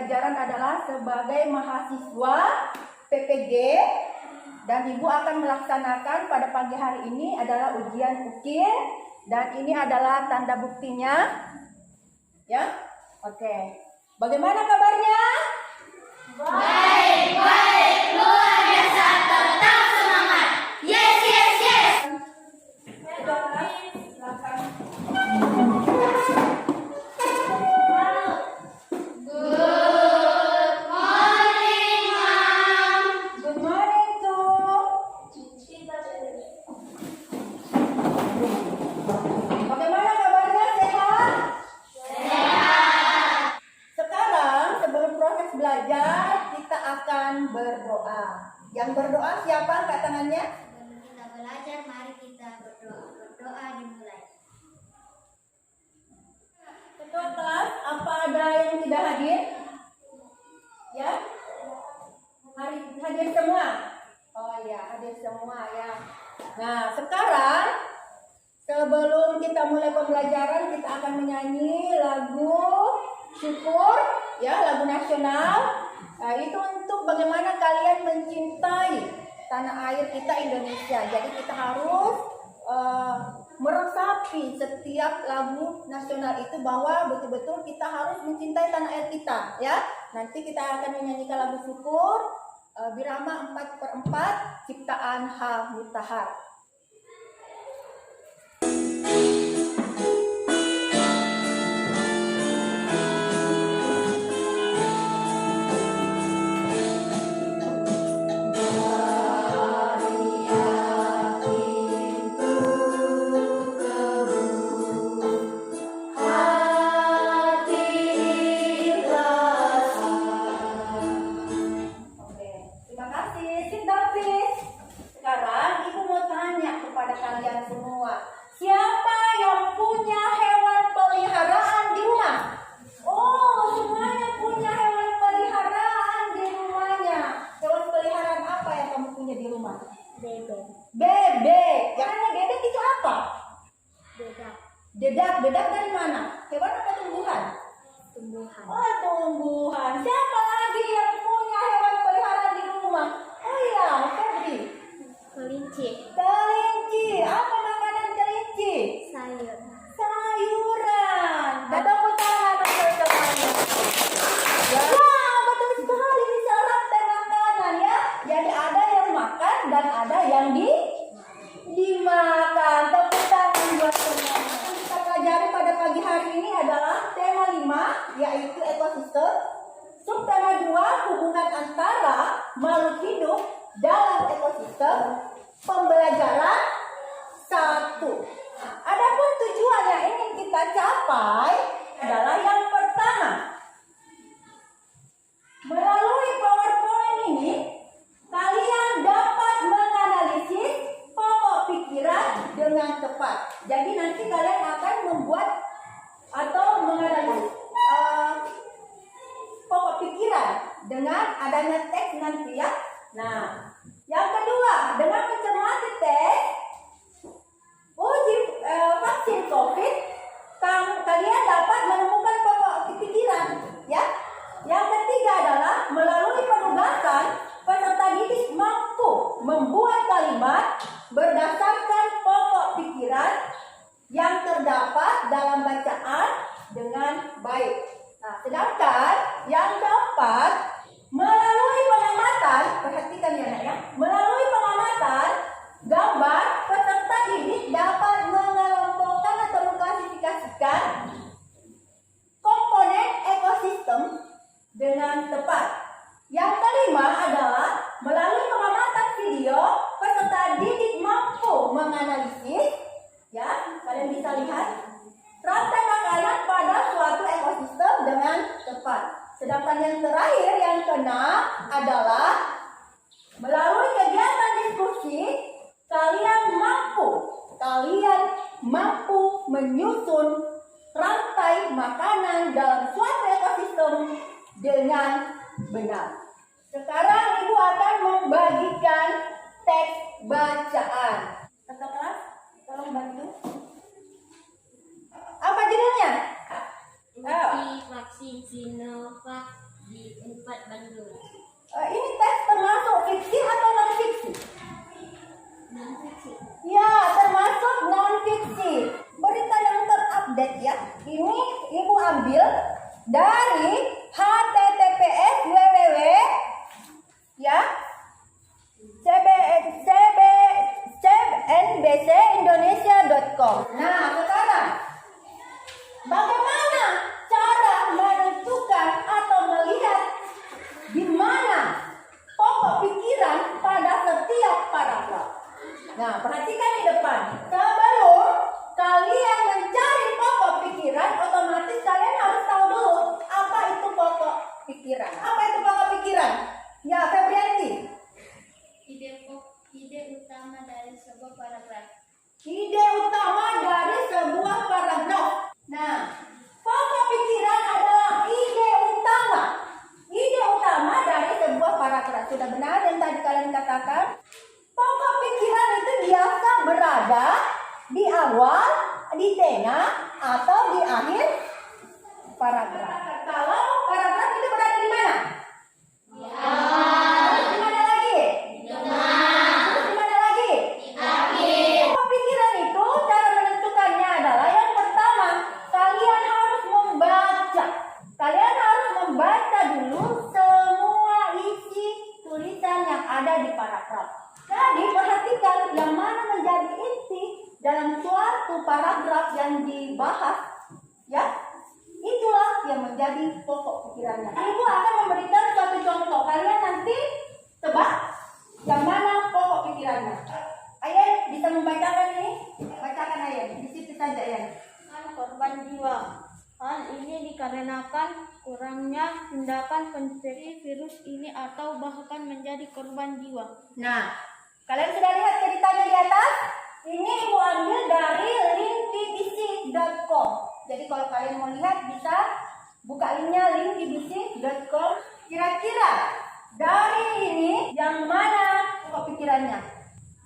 pembelajaran adalah sebagai mahasiswa PPG dan Ibu akan melaksanakan pada pagi hari ini adalah ujian ukir dan ini adalah tanda buktinya. Ya? Oke. Bagaimana kabarnya? Baik, baik, luar biasa, tetap semangat. Yes, yes, yes. Silakan. Good morning, Mom. Good morning, Tu. Bagaimana kabarnya? Sehat? Sehat. Sekarang sebelum proses belajar kita akan berdoa. Yang berdoa siapa? Angkat tangannya. Sebelum kita belajar, mari kita berdoa. Berdoa dimulai. Ketua kelas, apa ada yang tidak hadir? Ya? Hadir semua? Oh ya, hadir semua ya. Nah, sekarang sebelum kita mulai pembelajaran, kita akan menyanyi lagu syukur, ya, lagu nasional. Nah, itu untuk bagaimana kalian mencintai tanah air kita Indonesia. Jadi kita harus meresapi setiap lagu nasional itu bahwa betul-betul kita harus mencintai tanah air kita, ya. Nanti kita akan menyanyikan lagu syukur, Birama 4/4 ciptaan H. Mutahar. Terima kasih. Sit down, please. Sekarang Ibu mau tanya kepada kalian semua. Siapa yang punya hewan peliharaan di rumah? Oh, semuanya punya hewan peliharaan di rumahnya. Hewan peliharaan apa yang kamu punya di rumah? Bebek. Bebek. Caranya bebek itu apa? Bedak. Dedak. Dedak dari mana? Hewan apa tumbuhan? Tumbuhan. Oh, tumbuhan. Siapa lagi yang punya hewan peliharaan di rumah? Oh ya, Febri. Kelinci. Kelinci. Apa makanan kelinci? Sayur. Sayuran. Tepuk tangan untuk semuanya. Ya. Wah, betul sekali bisa rantai makanan ya. Jadi ada yang makan dan ada yang dimakan. Tepuk tangan buat semuanya. Yang kita pelajari pada pagi hari ini adalah tema 5 yaitu ekosistem. Subtema 2 hubungan antara makhluk hidup dalam ekosistem. Pembelajaran 1. Adapun tujuan yang ingin kita capai adalah yang pertama. Melalui PowerPoint ini, kalian dapat menganalisis pokok pikiran dengan tepat. Jadi nanti kalian akan membuat atau menganalisis pokok pikiran dengan adanya teks nanti ya. Nah, yang kedua, dengan mencermati teks uji vaksin COVID, kalian dapat menemukan pokok pikiran, ya. Yang ketiga adalah melalui penugasan, peserta didik mampu membuat kalimat berdasarkan pokok pikiran yang terdapat dalam bacaan dengan baik. Nah, sedangkan yang keempat, melalui pengamatan, perhatikan ya, Nak. Nah, perhatikan di depan. Sebelum kalian mencari pokok pikiran, otomatis kalian harus tahu dulu apa itu pokok pikiran. Apa itu pokok pikiran? Ya, Febrianti. Ide utama dari sebuah paragraf. Ide utama dari sebuah paragraf. Nah, pokok pikiran adalah ide utama. Ide utama dari sebuah paragraf. Sudah benar yang tadi kalian katakan? Pokok pikiran itu biasa berada di awal, di tengah, atau di akhir paragraf. Kalau paragraf itu berada di mana? Terus di mana lagi? Terus di mana lagi? Pokok pikiran itu cara menentukannya adalah yang pertama, kalian harus membaca. Kalian harus membaca dulu semua isi tulisan yang ada di paragraf. Jadi perhatikan yang mana menjadi inti dalam suatu paragraf yang dibahas, ya. Itulah yang menjadi pokok pikirannya. Ibu akan memberikan suatu contoh. Kalian nanti tebak yang mana pokok pikirannya. Ayah bisa membacakan ini? Bacakan ayah. Di situ saja ya. Korban jiwa. Hal ini dikarenakan kurangnya tindakan pencegahan virus ini atau bahkan menjadi korban jiwa. Nah, kalian sudah lihat ceritanya di atas? Ini ibu ambil dari link bbc.com. Jadi kalau kalian mau lihat bisa buka linknya link bbc.com. Kira-kira dari ini yang mana pokok pikirannya?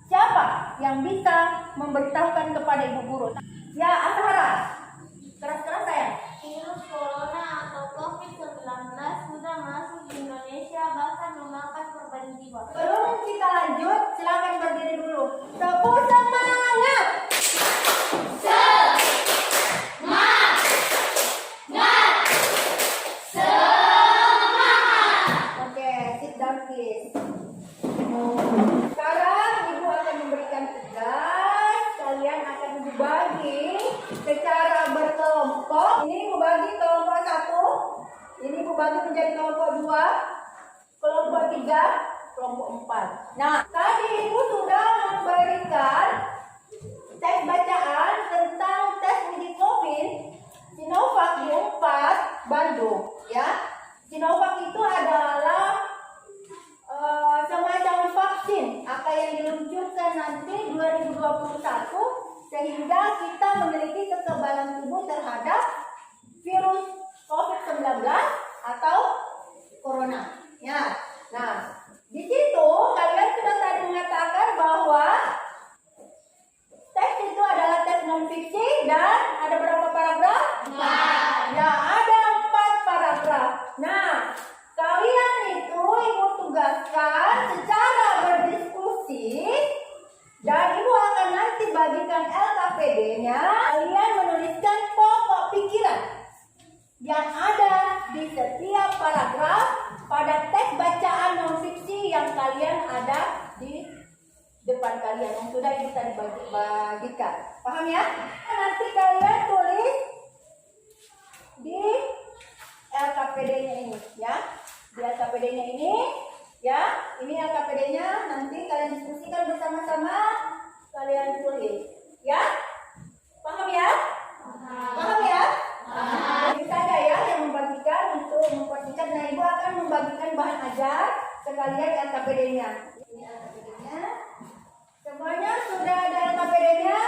Siapa yang bisa memberitahukan kepada ibu guru? Ya, Asahara. Keras-keras saya. Virus corona atau COVID-19 sudah masuk di Indonesia bahkan memakan korban jiwa. Sebelum kita lanjut, silakan berdiri dulu. Tepuk semangat. Oke, sit down please. Sekarang ibu akan memberikan tugas. Kalian akan dibagi secara berkelompok. Ini ibu bagi kelompok 1. Ini ibu bagi menjadi kelompok 2, kelompok 3, kelompok 4. Nah, tadi ibu sudah memberikan teks bacaan tentang tes uji COVID Sinovac di 4 Bandung, ya. Sinovac itu adalah semacam vaksin akan yang diluncurkan nanti 2021 sehingga kita memiliki kekebalan tubuh terhadap virus COVID-19 atau corona. Ya. Nah, di situ kalian sudah tadi mengatakan bahwa teks itu adalah teks non-fiksi dan ada berapa paragraf? 4. Ya, ada 4 paragraf. Nah, kalian itu ibu tugaskan secara berdiskusi dan ibu akan nanti bagikan LKPD-nya. Kalian menuliskan pokok pikiran yang ada di setiap paragraf pada teks bacaan non-fiksi yang kalian ada di depan kalian yang sudah ibu tadi bagikan. Paham ya? Nanti kalian tulis di LKPD-nya ini, ya. Di LKPD-nya ini, ya. Ini LKPD-nya. Nanti kalian diskusikan bersama-sama. Kalian tulis, ya. Paham ya? Paham ya? Ini saja ya yang membagikan untuk mempersingkat. Nah, ibu akan membagikan bahan ajar sekalian LKPD-nya. Ini LKPD-nya. Semuanya sudah ada LKPD-nya,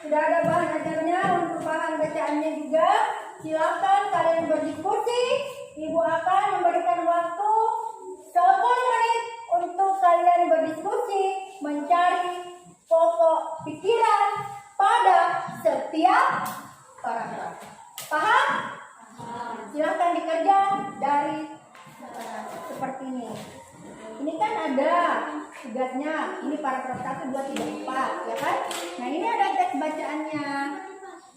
sudah ada bahan ajarnya untuk bahan bacaannya juga. Silakan kalian berdiskusi. Ibu akan memberikan waktu 10 menit untuk kalian berdiskusi mencari pokok pikiran pada setiap paragraf. Paham? Silakan dikerja dari seperti ini. Ini kan ada tugasnya. Ini paragraf 1, 2, 3, 4, ya kan? Nah, ini ada teks bacaannya.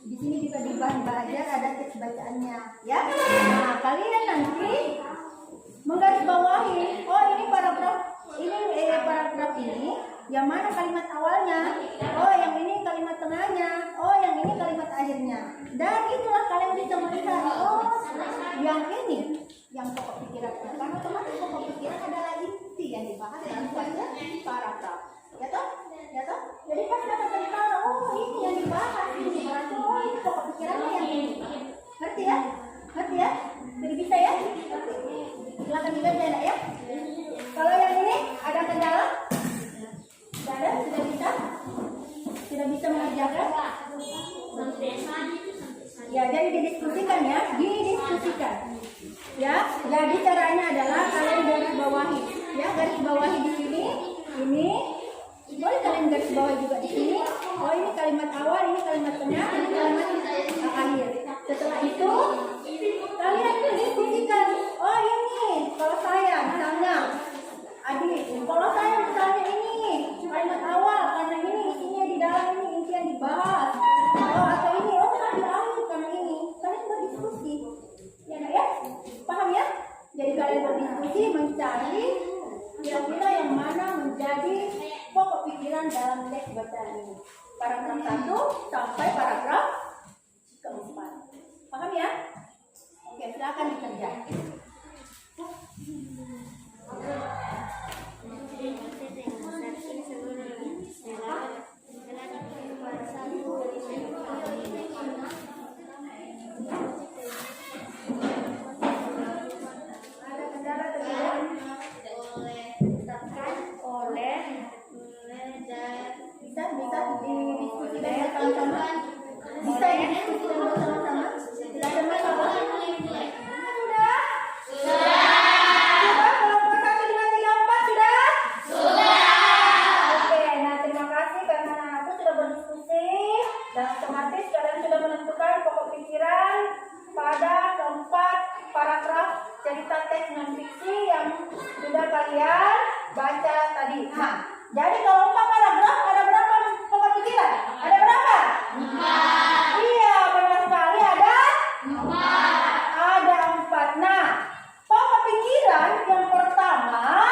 Di sini juga di bahan belajar ada teks bacaannya, ya. Nah, kalian nanti menggarisbawahi, oh ini paragraf ini yang mana kalimat awalnya, oh yang ini kalimat tengahnya, oh yang ini kalimat akhirnya. Dan itulah kalian bisa melihat, oh yang ini yang pokok pikiran. Karena otomatis pokok pikiran adalah inti yang dibahas dalam suatu paragraf. Ya toh? Ya toh? bawah juga di sini. Oh ini kalimat awal, ini kalimat tengah, ini kalimat akhir. Setelah itu kalian tuh diskusikan. Oh ini kalau saya misalnya adik, kalau saya misalnya ini kalimat awal karena ini isinya di dalam ini inti yang dibahas. Oh atau ini kan di akhir karena ini. Kalian berdiskusi. Ya nak ya? Paham ya? Jadi kalian berdiskusi mencari kira-kira yang mana menjadi pokok pikiran dalam teks bacaan ini. Paragraf 1 sampai paragraf keempat. Paham ya? Oke, silakan dikerjakan. Ada kendala terkait bisa didiskusikan bersama-sama. Bisa didiskusikan bersama-sama. Tidak ada masalah. Sudah? Sudah kelompok 1, 2, 3, 4 sudah? Oke, nah terima kasih karena aku sudah berdiskusi dan otomatis kalian sudah menentukan pokok pikiran pada keempat paragraf cerita teks non fiksi yang sudah kalian baca tadi. Nah, jadi kalau 4 paragraf ada berapa pokok pikiran? Ada berapa? 4. Iya, benar sekali ada 4. Ada 4. Nah, pokok pikiran yang pertama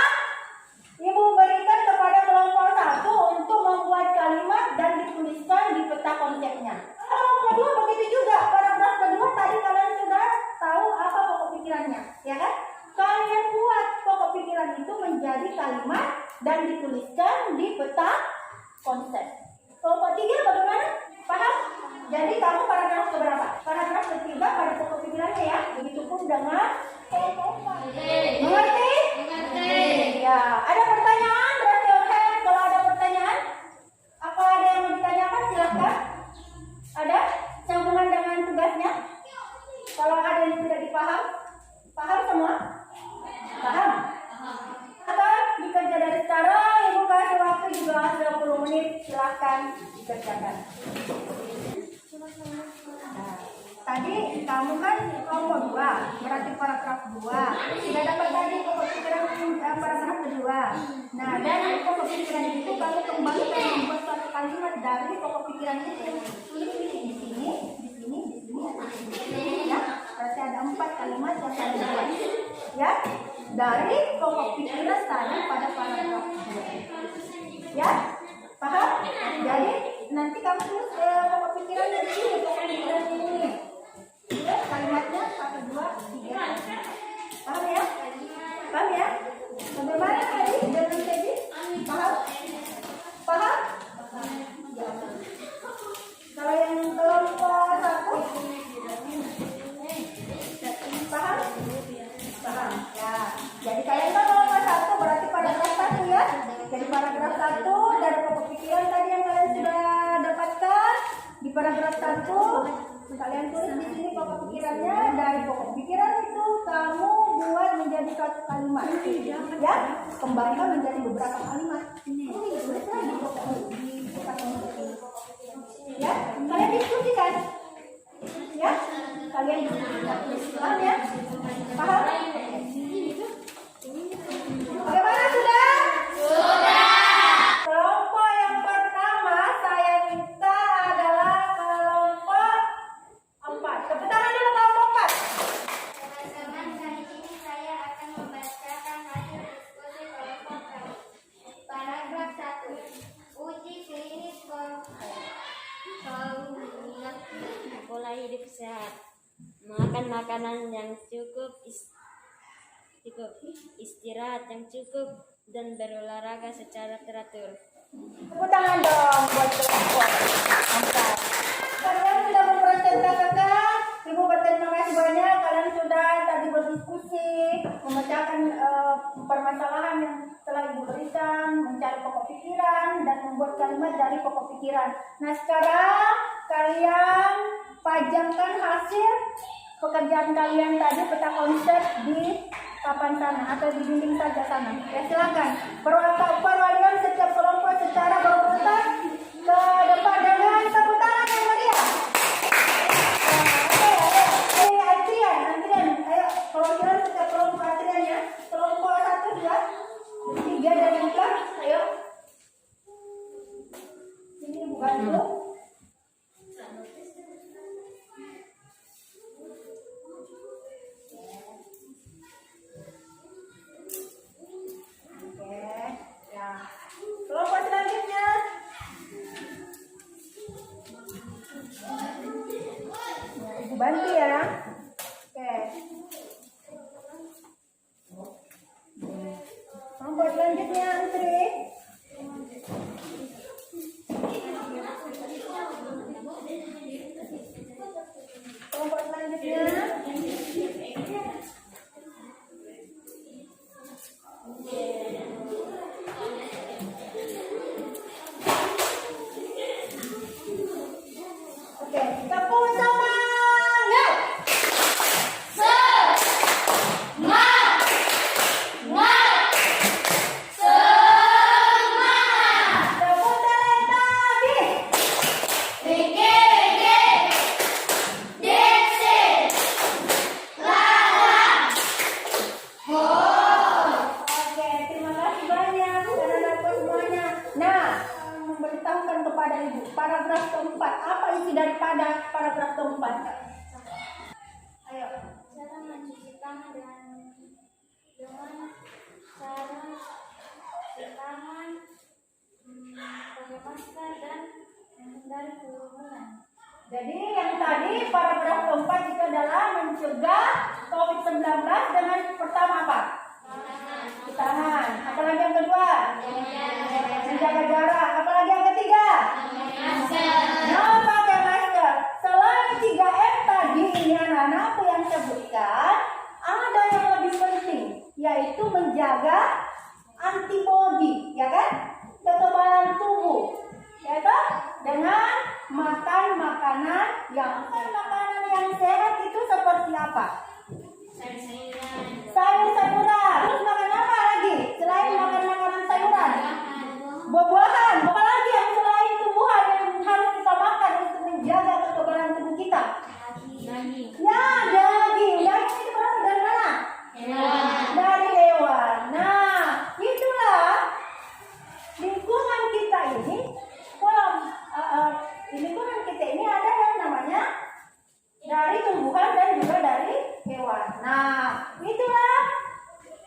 Ibu berikan kepada kelompok 1 untuk membuat kalimat dan dituliskan di peta konsepnya. Kelompok 2 begitu juga. Paragraf kedua tadi kalian sudah tahu apa pokok pikirannya, ya kan? Kalian buat pokok pikiran itu menjadi kalimat dan dituliskan di peta konsep. Kelompok 3 bagaimana? Paham? Jadi kamu paragraf keberapa? Paragraf ketiga pada pokok pikirannya ya. Begitupun dengan kelompok 4. Mengerti? Ya, ada pertanyaan? Raise your hand kalau ada pertanyaan. Apa ada yang mau ditanyakan? Silahkan. Ada? Sambungan dengan tugasnya? Kalau ada yang tidak dipaham? Paham semua? Paham? Atau dikerja dari sekarang, Ibu kasih waktu juga 20 menit. Silahkan dikerjakan. Nah, tadi kamu kan kelompok 2, berarti paragraf 2. Sudah dapat tadi pokok pikiran paragraf kedua. Nah, dari pokok pikiran itu kamu kembalikan membuat suatu kalimat dari pokok pikiran itu. Tulis di sini, di sini, di sini. Ya, berarti ada 4 kalimat yang kalian buat. Ya, dari pokok pikiran tadi pada paragraf 2. Ya, paham? Jadi nanti kamu tulis pokok pikiran dari sini, pokok pikiran ini. Ya, kalimatnya 1, 2, 3. Paham ya? Paham ya? Bagaimana tadi dengan tadi? Paham? Paham? Ya. Kalau yang kelompok 1 paham? Paham. Ya. Jadi kalian kan kelompok 1 berarti paragraf 1 ya. Jadi paragraf 1 dari pokok pikiran tadi yang kalian sudah dapatkan di paragraf 1 kalian tulis di sini pokok pikirannya. Dari pokok pikiran itu kamu buat menjadi suatu kalimat, ya, kembalikan menjadi beberapa kalimat. Ya, kalian diskusikan, ya, kalian diskusikan. Paham ya? Paham? Bagaimana sudah? Kelompok yang pertama saya minta adalah kelompok 4. Tepuk tangan dulu kelompok 4. Teman-teman, kali ini saya akan membacakan hasil diskusi kelompok paragraf 1. Uji klinis Pola hidup sehat, makan makanan yang cukup, istirahat yang cukup, dan berolahraga secara teratur. Tepuk tangan dong buat kelompok 4. Kalian sudah mempresentasikan. Ibu berterima kasih banyak. Kalian sudah tadi berdiskusi, memecahkan permasalahan yang telah Ibu berikan, mencari pokok pikiran, dan membuat kalimat dari pokok pikiran. Nah sekarang kalian pajangkan hasil pekerjaan kalian tadi, peta konsep di papan sana atau di dinding saja sana. Ya silakan. Perwalian setiap kelompok secara berurutan bantu ya. Oke. Kelompok selanjutnya Antri. Kelompok selanjutnya. Oke, tepuk semangat. Tepuk tangan lagi. Oke, terima kasih banyak karena dapat semuanya. Nah, memberitahukan kepada Ibu, paragraf keempat. Apa isi daripada paragraf keempat? Ayo. Cara mencuci tangan dengan cara cuci tangan, pakai masker dan menghindari kerumunan. Jadi yang tadi paragraf keempat itu adalah mencegah COVID-19 dengan pertama apa? Cuci tangan. Apalagi yang kedua? Menjaga jarak. Apalagi yang ketiga? Nah, pakai masker. Selain 3M tadi ini anak-anak apa yang sebutkan, ada yang lebih penting, yaitu menjaga antibodi, ya kan? Kekebalan tubuh, ya kan? Dengan makan makanan yang sehat itu seperti apa? Sayur-sayuran. Terus makan apa lagi? Selain makan makanan sayuran, buah-buahan. Apalagi yang selain tumbuhan yang harus kita makan untuk menjaga kekebalan tubuh kita? Ya, daging. Daging itu berasal dari mana? Dari hewan. Nah, itulah lingkungan kita ini. Di lingkungan kita ini ada yang namanya dari tumbuhan dan juga dari hewan. Nah, itulah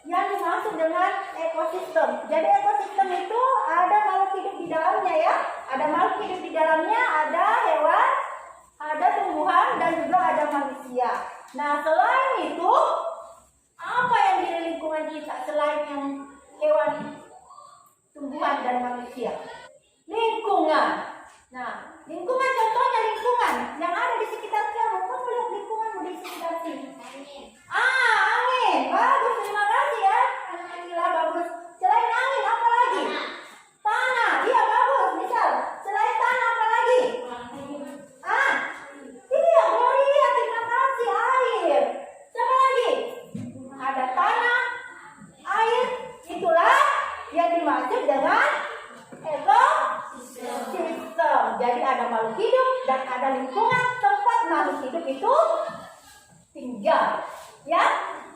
yang dimaksud dengan ekosistem. Jadi ekosistem itu ada makhluk hidup di dalamnya ya. Ada makhluk hidup di dalamnya, ada hewan, ada tumbuhan dan juga ada manusia. Nah, selain itu, apa yang di lingkungan kita selain yang hewan, tumbuhan dan manusia? Lingkungan. Nah, lingkungan contohnya lingkungan yang ada di sekitar kamu. Kamu lihat lingkunganmu di sekitar sini. Angin. Bagus, terima kasih ya. Alhamdulillah bagus. Selain angin apa lagi? Tanah. Iya bagus. Misal, selain tanah apa lagi? Iya, Gloria, terima kasih. Air. Siapa lagi? Ada tanah, air. Itulah yang dimaksud dengan ekosistem. Jadi ada makhluk hidup dan ada lingkungan tempat makhluk hidup itu tinggal. Ya?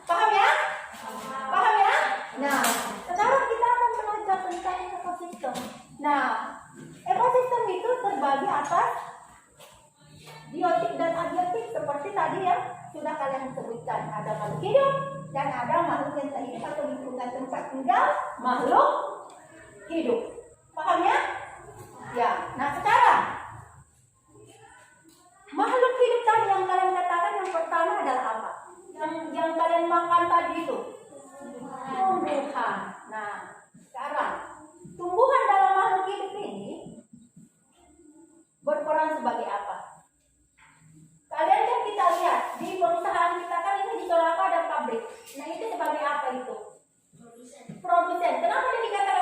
Paham ya? Paham ya? Nah, sekarang kita akan belajar tentang ekosistem. Nah, ekosistem itu terbagi atas biotik dan abiotik seperti tadi yang sudah kalian sebutkan. Ada makhluk hidup dan ada makhluk yang tak hidup atau lingkungan tempat tinggal makhluk hidup. Paham ya? Ya. Nah, sekarang makhluk hidup tadi yang kalian katakan yang pertama adalah apa? Yang kalian makan tadi itu tumbuhan. Nah, sekarang tumbuhan dalam makhluk hidup ini berperan sebagai apa? Kalian kan kita lihat di perusahaan kita kan ini di Solapa ada pabrik. Nah, itu sebagai apa itu? Produsen. Kenapa dikatakan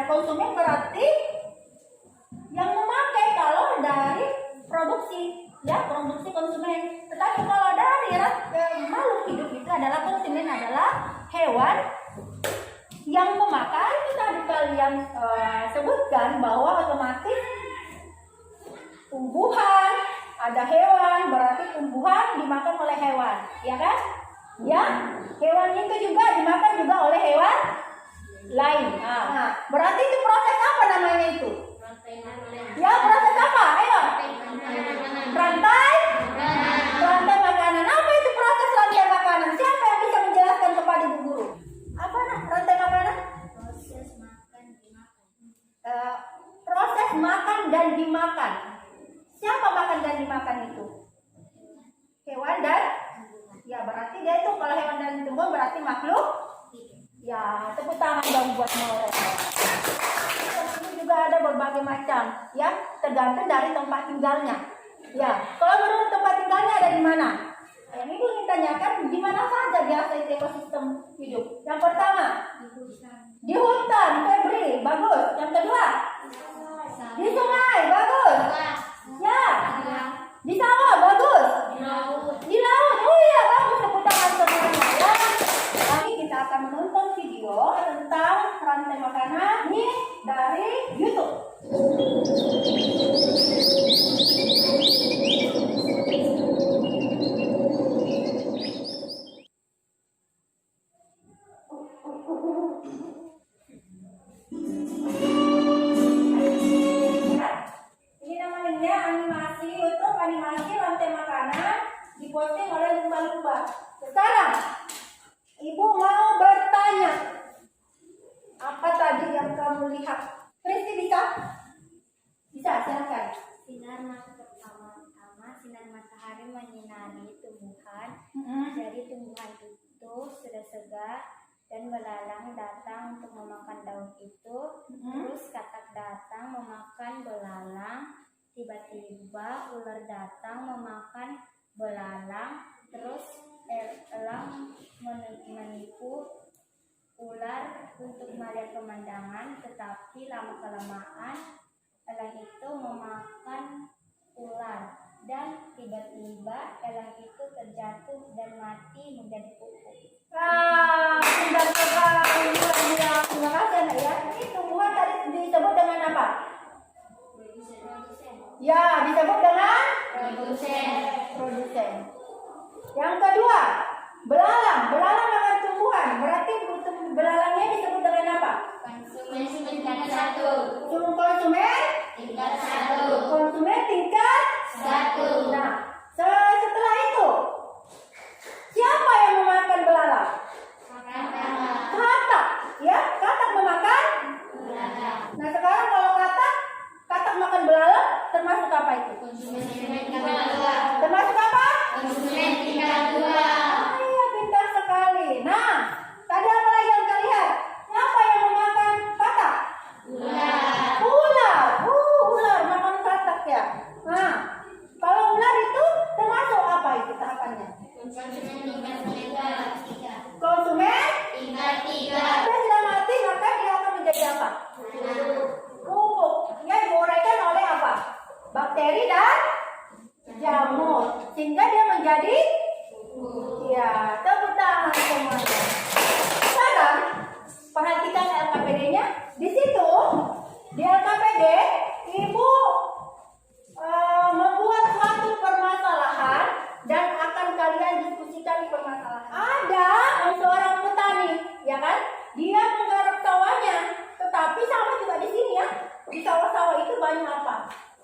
konsumen berarti yang memakai kalau dari produksi, ya produksi konsumen. Tetapi kalau dari makhluk hidup itu adalah konsumen, adalah hewan yang memakan. Itu tadi kalian sebutkan bahwa otomatis tumbuhan, ada hewan berarti tumbuhan dimakan oleh hewan, ya kan? Ya, hewan itu juga dimakan juga oleh hewan lain. Nah, berarti itu proses apa namanya itu? Ya, proses apa? Ayo. Rantai makanan. Apa itu proses rantai makanan? Siapa yang bisa menjelaskan kepada ibu guru? Apa rantai makanan? Proses makan dan dimakan. Siapa makan dan dimakan itu? Hewan dan ya, berarti dia itu kalau hewan dan tumbuhan berarti makhluk. Ya, tepuk tangan dong buat mereka. Ini juga ada berbagai macam, ya, tergantung dari tempat tinggalnya. Ya, kalau menurut tempat tinggalnya ada di mana? Yang ibu ingin tanyakan, di mana saja biasa itu ekosistem hidup? Yang pertama, di hutan, Febri, bagus. Yang kedua, di sungai, bagus. Ya, di sawah, bagus. Di laut, oh iya, bagus. Tepuk tangan semuanya, ya. Nanti kita akan menonton video tentang rantai makanan ini dari YouTube. Ini namanya animasi YouTube, animasi rantai makanan diposting oleh lumba-lumba. Sekarang ibu mau bertanya, apa tadi yang kamu lihat? Kristi bisa? Bisa, silakan. Pertama-tama sinar matahari menyinari tumbuhan. Jadi tumbuhan itu sudah segar dan belalang datang untuk memakan daun itu. Terus katak datang memakan belalang. Tiba-tiba ular datang memakan belalang. Terus elang menipu ular untuk melihat pemandangan, tetapi lama-kelamaan elang itu memakan ular dan tiba-tiba elang itu terjatuh dan mati menjadi pupuk. Pintar sekali. Terima kasih anak ya. Ini tumbuhan tadi disebut dengan apa? Ya, disebut dengan produsen. Yang kedua, belalang. Belalang makan tumbuhan. Berarti belalangnya disebut dengan apa? Konsumen tingkat 1. Konsumen tingkat 1. Nah, setelah itu siapa yang memakan belalang? Katak. Ya, katak memakan belalang. Nah, sekarang kalau katak makan belalang, termasuk apa itu? Termasuk apa? Iya, pintar sekali. Nah, tadi apa lagi yang kita lihat? Siapa yang memakan katak? Ular makan katak ya. Nah, kalau ular itu termasuk apa itu tahapannya? Konsumen dia sudah mati, maka dia akan menjadi apa? Pupuk. Dia diuraikan oleh apa? Bakteri dan jamur, sehingga dia menjadi ya, tepuk tangan semuanya. Sekarang perhatikan LKPD-nya. Di situ di LKPD ibu membuat suatu permasalahan dan akan kalian diskusikan permasalahan. Ada seorang petani, ya kan? Dia menggarap sawahnya, tetapi sama juga di sini ya. Di sawah-sawah itu banyak apa?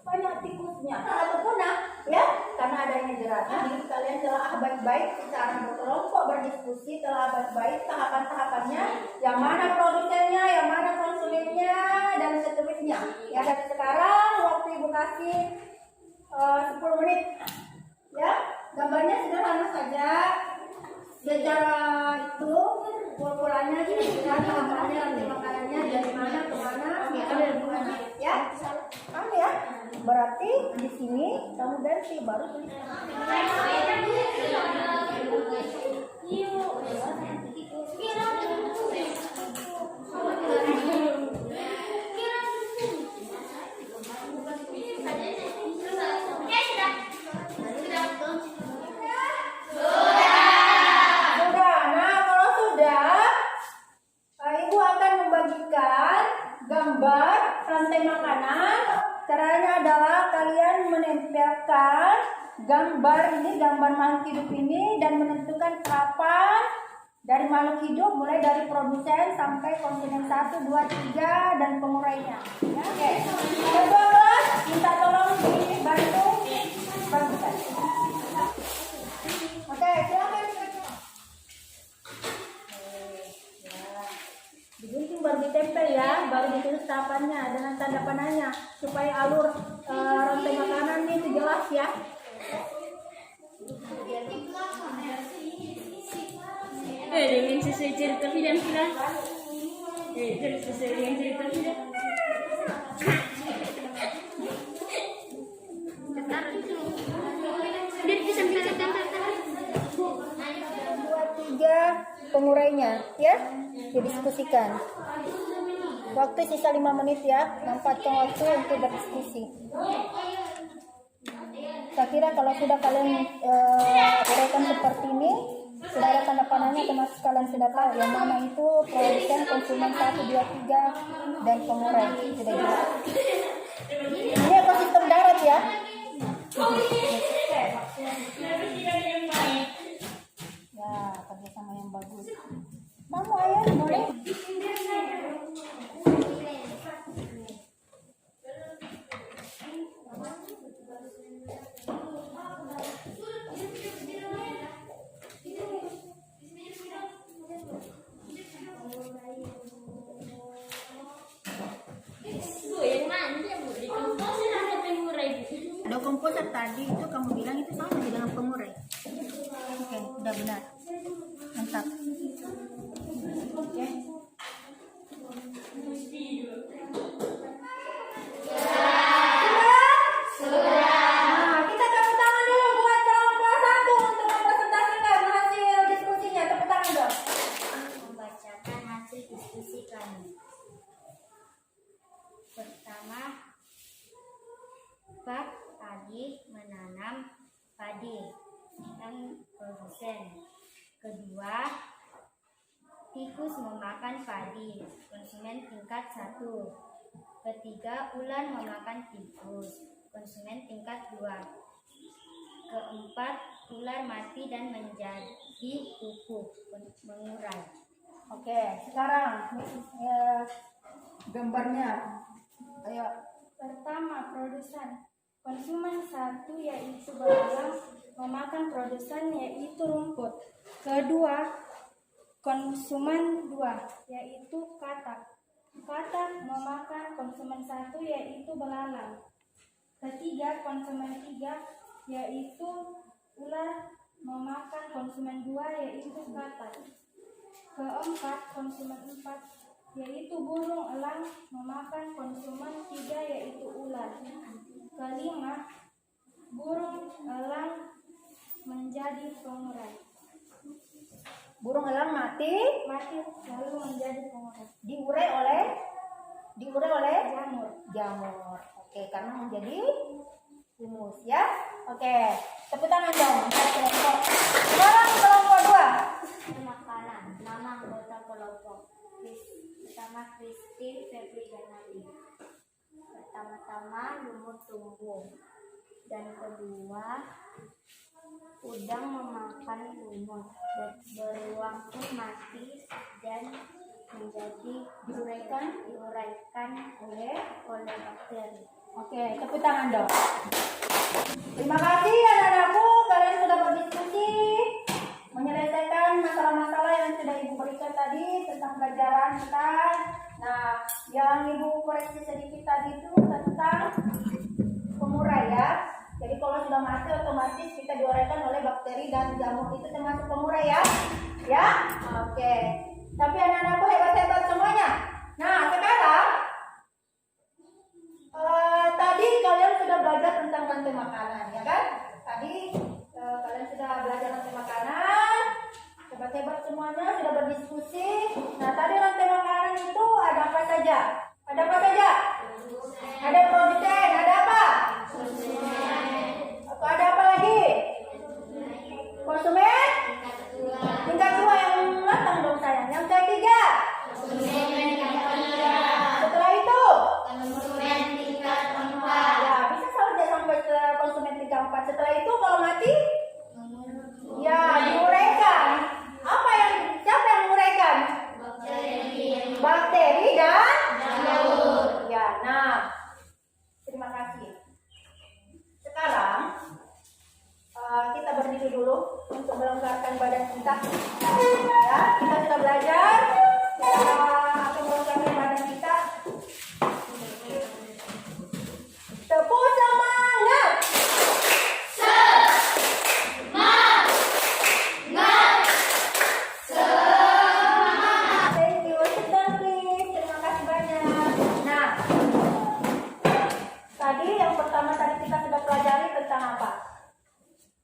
Banyak tikusnya atau punah, ya, karena adanya jeratnya. Jadi kalian telah baik-baik secara berkelompok berdiskusi, telah baik-baik tahapan-tahapannya, yang mana produsennya, yang mana konsumennya, dan seterusnya. Ya, dari sekarang waktu ibu kasih 10 menit, ya. Gambarnya sederhana saja. Sejarah itu polanya tahapannya, rantai makanannya dari mana ke mana, ya. Kamu ya. Berarti di sini kamu ganti baru tulis. menyelesaikan gambar makhluk hidup ini dan menentukan kapan dari makhluk hidup mulai dari produsen sampai konsumen 1, 2, 3 dan pengurainya. Ya, oke. Kedua kelas minta tolong dibantu bagusan. Oke, silakan. Digunting baru ditempel ya, baru ditulis tahapannya dengan tanda panahnya supaya alur rantai makanan ini itu jelas ya. Dengan sesuai cerita film kita. Terus sesuai dengan cerita film. Dua, tiga pengurainya ya, didiskusikan. Waktu sisa 5 menit ya, manfaatkan waktu untuk berdiskusi. Saya kira kalau sudah kalian uraikan seperti ini, sudah ada tanda panahnya, termasuk kalian sudah tahu yang mana itu produsen, konsumen 1, 2, 3 dan pengurai, sudah jelas. Ini ekosistem darat ya. Ya, kerjasama yang bagus. Kamu ayah boleh? Ada komposer tadi itu kamu bilang itu sama dengan pengurai. Oke, udah benar. Mantap. Oke. Nah, kita tepuk tangan dulu buat kelompok 1 untuk mempresentasikan hasil diskusinya. Tepuk tangan dong. Membacakan hasil diskusi kami. Pertama, bab padi menanam padi dan produsen. Kedua, tikus memakan padi, konsumen tingkat 1. Ketiga, ular memakan tikus, konsumen tingkat 2. Keempat, ular mati dan menjadi pupuk, mengurai. Oke, sekarang gambarnya. Ayo. Pertama, produsen. Konsumen 1 yaitu belalang memakan produsen yaitu rumput. Kedua, konsumen 2 yaitu katak. Katak memakan konsumen 1 yaitu belalang. Ketiga, konsumen 3 yaitu ular memakan konsumen 2 yaitu katak. Keempat, konsumen 4 yaitu burung elang memakan konsumen 3 yaitu ular. Kelima, burung elang menjadi pengurai. Burung elang mati Lalu menjadi pengurai. diurai oleh Jamur. Oke, karena menjadi humus ya. Oke, tepuk tangan dong. Sekarang kelompok 2. Makanan. Nama anggota kelompok. Pertama, Kristi, Febri, dan Nadi. Pertama-tama lumut tumbuh. Dan kedua, udang memakan lumut. Beruang pun mati dan menjadi diuraikan oleh bakteri. Oke, tepuk tangan dong. Terima kasih anak-anakku, kalian sudah berdiskusi menyelesaikan masalah-masalah yang sudah Ibu berikan tadi tentang pelajaran kita. Nah, yang Ibu koreksi sedikit tadi itu tentang pengurai ya. Jadi kalau sudah mati otomatis kita diuraikan oleh bakteri dan jamur, itu termasuk pengurai ya. Ya? Oke. Tapi anak-anakku hebat-hebat semuanya. Nah, sekarang tadi kalian sudah belajar tentang rantai makanan, ya kan? Tadi kalian sudah belajar rantai makanan, hebat-hebat semuanya sudah berdiskusi. Nah, tadi rantai makanan itu ada apa saja? Ada apa saja? Ada produsen, ada apa? Ada apa lagi? Konsumen? Tingkat 2 yang matang dong sayang. Yang ketiga? Setelah itu? Ya, bisa saja sampai ke konsumen dulu untuk melonggarkan badan kita. Ya, kita sudah belajar. Kita akan melonggarkan badan kita. Tepuk semangat. Thank you. Sit down, please. Terima kasih banyak. Nah, tadi yang pertama tadi kita sudah pelajari tentang apa?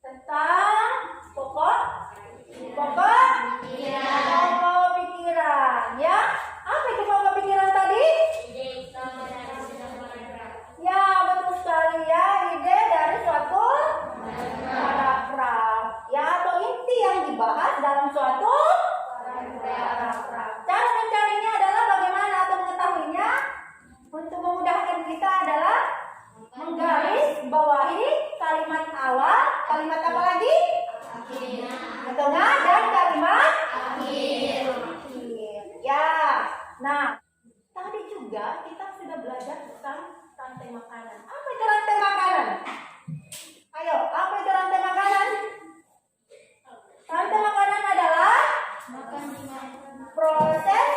Tentang pokok pikiran, ya. Apa itu pokok pikiran tadi? Ya, betul sekali ya. Ide dari suatu paragraf, ya, atau inti yang dibahas dalam suatu paragraf. Cara mencarinya adalah bagaimana atau mengetahuinya? Untuk memudahkan kita adalah menggaris bawahi kalimat awal, kalimat apa lagi? Tengah dan kalimat akhir. Ya. Nah, tadi juga kita sudah belajar tentang rantai makanan. Apa itu rantai makanan? Ayo, apa itu rantai makanan? Rantai makanan adalah proses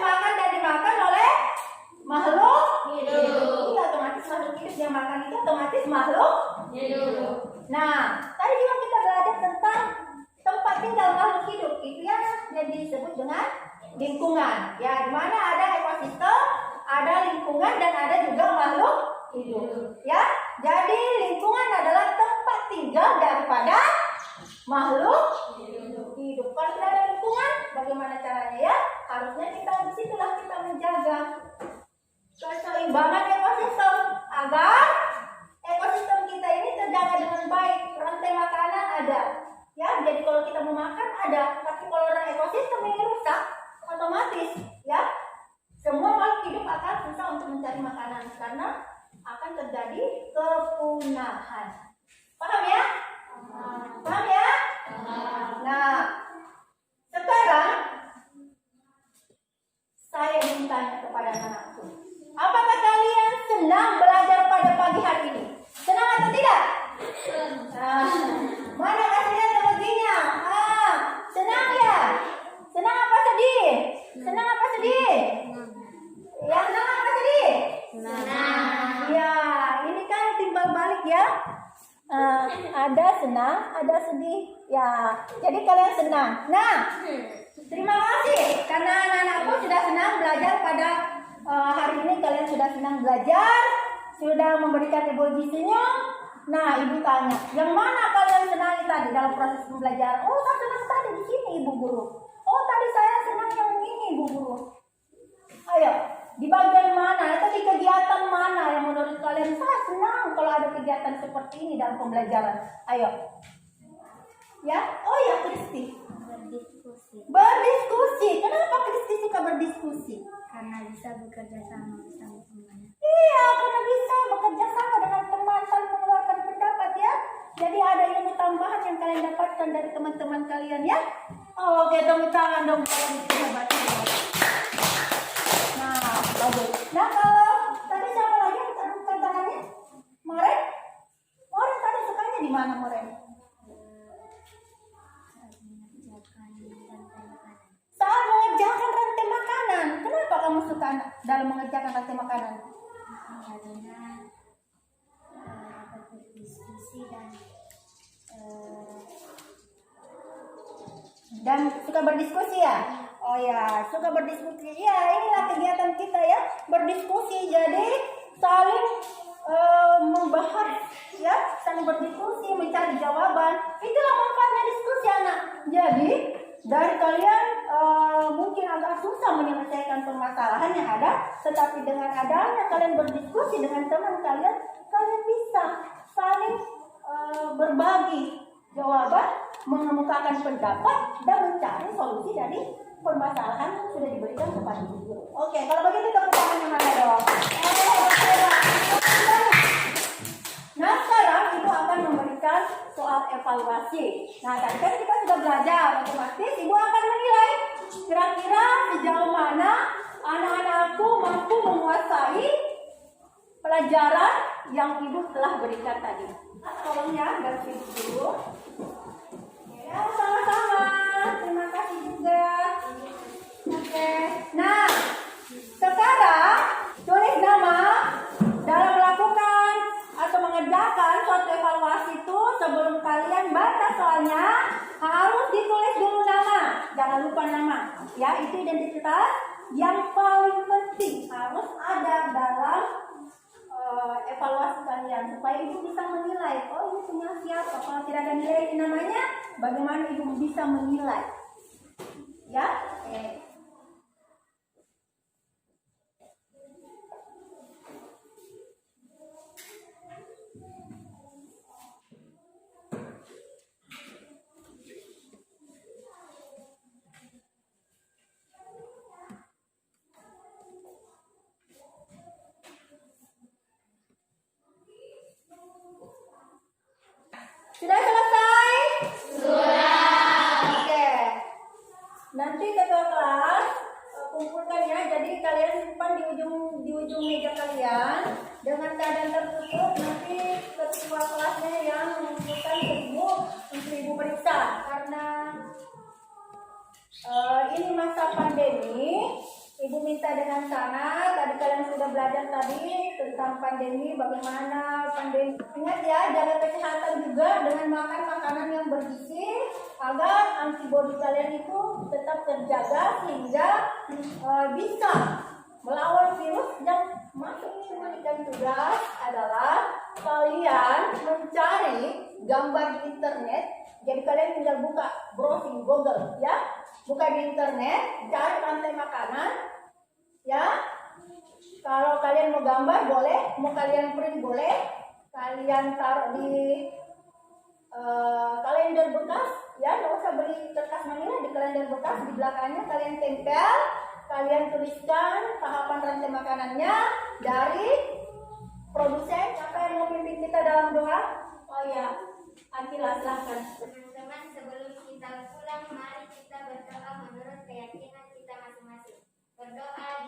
makan dan dimakan oleh makhluk hidup. Iya, otomatis makhluk hidup yang makan itu otomatis makhluk hidup. Nah, tadi juga kita belajar tentang tempat tinggal makhluk hidup. Itu yang disebut dengan lingkungan. Ya, di mana ada ekosistem, ada lingkungan dan ada juga makhluk hidup. Ya, jadi lingkungan adalah tempat tinggal daripada makhluk hidup. Kalau tidak ada lingkungan, bagaimana caranya ya? Harusnya kita disitulah kita menjaga keseimbangan ekosistem agar ekosistem kita ini terjaga dengan baik. Rantai makanan ada, ya. Jadi kalau kita mau makan ada, tapi kalau ekosistem ini rusak, otomatis, ya, semua makhluk hidup akan susah untuk mencari makanan karena akan terjadi kepunahan. Paham ya? Paham ya? Nah, sekarang saya ingin tanya kepada anakku, apakah kalian senang belajar pada pagi hari ini? Senang atau tidak? Mana kasih lihat emojinya? Senang ya? Senang apa sedih? Senang apa sedih? Yang senang apa sedih? Ya, ini kan timbal balik ya. Ada senang, ada sedih. Ya, jadi kalian senang. Nah, terima kasih karena anak-anakku sudah senang belajar pada hari ini. Kalian sudah senang belajar, sudah memberikan emoji senyum. Nah, ibu tanya, yang mana kalian senangi tadi dalam proses pembelajaran? Oh, saya senang tadi di sini, ibu guru. Oh, tadi saya senang yang ini, ibu guru. Ayo, di bagian mana atau di kegiatan mana yang menurut kalian saya senang kalau ada kegiatan seperti ini dalam pembelajaran? Ayo. Ya, oh ya, Kristi. Berdiskusi. Kenapa Kristi suka berdiskusi? Karena bisa bekerja sama bersama temannya. Iya, karena bisa bekerja sama dengan teman, saling mengeluarkan pendapat ya. Jadi ada ilmu tambahan yang kalian dapatkan dari teman-teman kalian ya. Oke, tepuk tangan dong. Hebat. Nah, bagus. Nah, kalau tadi siapa lagi yang angkat tangannya? Moren? Moren tadi sukanya di mana, Moren? Saat mengerjakan rantai makanan. Kenapa kamu suka dalam mengerjakan rantai makanan? Karena dapat berdiskusi dan suka berdiskusi ya? Oh ya, suka berdiskusi. Ya, inilah kegiatan kita ya, berdiskusi. Jadi saling membahas ya, saling berdiskusi, mencari jawaban. Itulah manfaatnya diskusi anak. Jadi dari kalian mungkin agak susah menyelesaikan permasalahan yang ada, tetapi dengan adanya kalian berdiskusi dengan teman kalian, kalian bisa saling berbagi jawaban, mengemukakan pendapat dan mencari solusi dari permasalahan yang sudah diberikan kepada guru. Oke, kalau begitu tepuk tangannya mana dong? Nah, sekarang ibu akan memberikan soal evaluasi. Nah, tadi kan kita sudah belajar, otomatis ibu akan menilai kira-kira sejauh mana anak-anakku mampu menguasai pelajaran yang ibu telah berikan tadi. Tolong ya, ganti dulu. Ya, sama-sama. Terima kasih juga. Oke. Nah, sekarang tulis nama dalam melakukan atau mengerjakan suatu evaluasi itu sebelum kalian baca soalnya harus ditulis dulu nama. Jangan lupa nama. Ya, itu identitas yang paling penting harus ada dalam evaluasi kalian supaya ibu bisa menilai, oh ini punya siapa. Kalau tidak ada nilai di namanya, bagaimana ibu bisa menilai? Ya, sudah selesai? Sudah. Oke. Nanti ketua kelas kumpulkan ya. Jadi kalian simpan di ujung meja kalian dengan keadaan tertutup. Nanti ketua kelasnya yang mengumpulkan ke ibu untuk ibu periksa. Karena ini masa pandemi. Ibu minta dengan sana, tadi kalian sudah belajar tadi tentang pandemi, bagaimana pandemi. Ingat ya, jaga kesehatan juga dengan makan makanan yang bergizi agar antibodi kalian itu tetap terjaga sehingga bisa melawan virus yang masuk. Memberikan tugas adalah kalian mencari gambar di internet. Jadi kalian tinggal buka browsing Google ya. Buka di internet, cari rantai makanan, ya. Kalau kalian mau gambar boleh, mau kalian print boleh, kalian taruh di kalender bekas, ya. Nggak usah beli kertas manila, di kalender bekas di belakangnya kalian tempel, kalian tuliskan tahapan rantai makanannya dari produsen. Siapa yang mau pimpin kita dalam doa? Oh ya, Akila silahkan. Teman-teman, sebelum kita pulang, mari kita berdoa menurut keyakinan kita masing-masing. Berdoa